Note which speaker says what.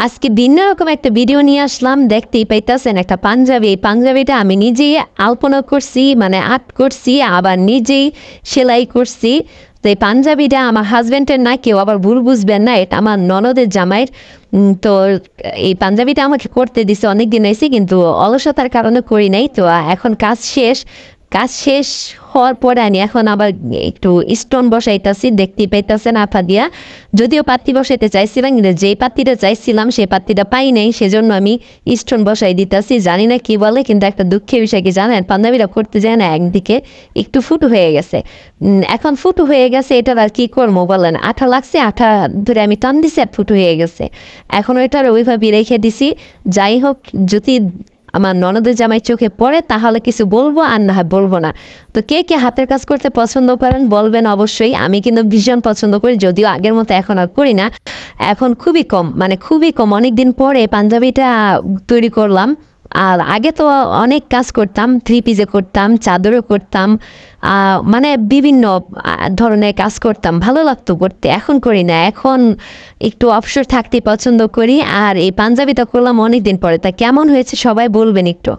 Speaker 1: আজকে ভিন্ন রকম একটা ভিডিও নিয়ে আসলাম। দেখতেই পাইতেছেন একটা পাঞ্জাবি। এই পাঞ্জাবিটা আমি নিজেই আলপনা করছি, মানে আর্ট করছি, আবার নিজেই সেলাই করছি। তো এই পাঞ্জাবিটা আমার হাজব্যান্ডের না, কেউ আবার ভুল বুঝবেন না, এটা আমার ননদের জামাইয়ের। তো এই পাঞ্জাবিটা আমাকে করতে দিছে, অনেক দিন হয়েছে, কিন্তু অলসতার কারণে করি নাই। তো এখন কাজ শেষ হওয়ার পরে আমি এখন আবার একটু স্টোন বসাইতেছি, দেখতেই পাইতেছেন আফা দিয়া। যদিও পাত্তি বসাইতে চাইছিলাম, কিন্তু যেই পাত্তিটা চাইছিলাম সেই পাত্তিটা পাই নাই, সেজন্য আমি স্টোন বসাই দিতেছি। জানি না কি বলে, কিন্তু একটা দুঃখের বিষয় কি জানেন, পাঞ্জাবিটা করতে যায় না, একদিকে একটু ফুটো হয়ে গেছে। এখন ফুটো হয়ে গেছে, এটার আর কি করবো বলেন, আঠা লাগছে, আঠা ধরে আমি টান দিছি আর ফুটো হয়ে গেছে। এখন ওইটার ওইভাবে রেখে দিছি। যাই হোক, যদি আমার ননদের জামাই চোখে পড়ে তাহলে কিছু বলবো, আর না হয় বলবো না। তো কে কে হাতের কাজ করতে পছন্দ করেন বলবেন অবশ্যই। আমি কিন্তু ভীষণ পছন্দ করি, যদিও আগের মতো এখন আর করি না। এখন খুবই কম, মানে খুবই কম। অনেকদিন পরে পাঞ্জাবিটা তৈরি করলাম। আর আগে তো অনেক কাজ করতাম, থ্রি পিসে করতাম, চাদরও করতাম, মানে বিভিন্ন ধরনের কাজ করতাম, ভালো লাগতো করতে। এখন করি না, এখন একটু অবসর থাকতে পছন্দ করি। আর এই পাঞ্জাবিটা করলাম অনেকদিন পরে। তা কেমন হয়েছে সবাই বলবেন একটু।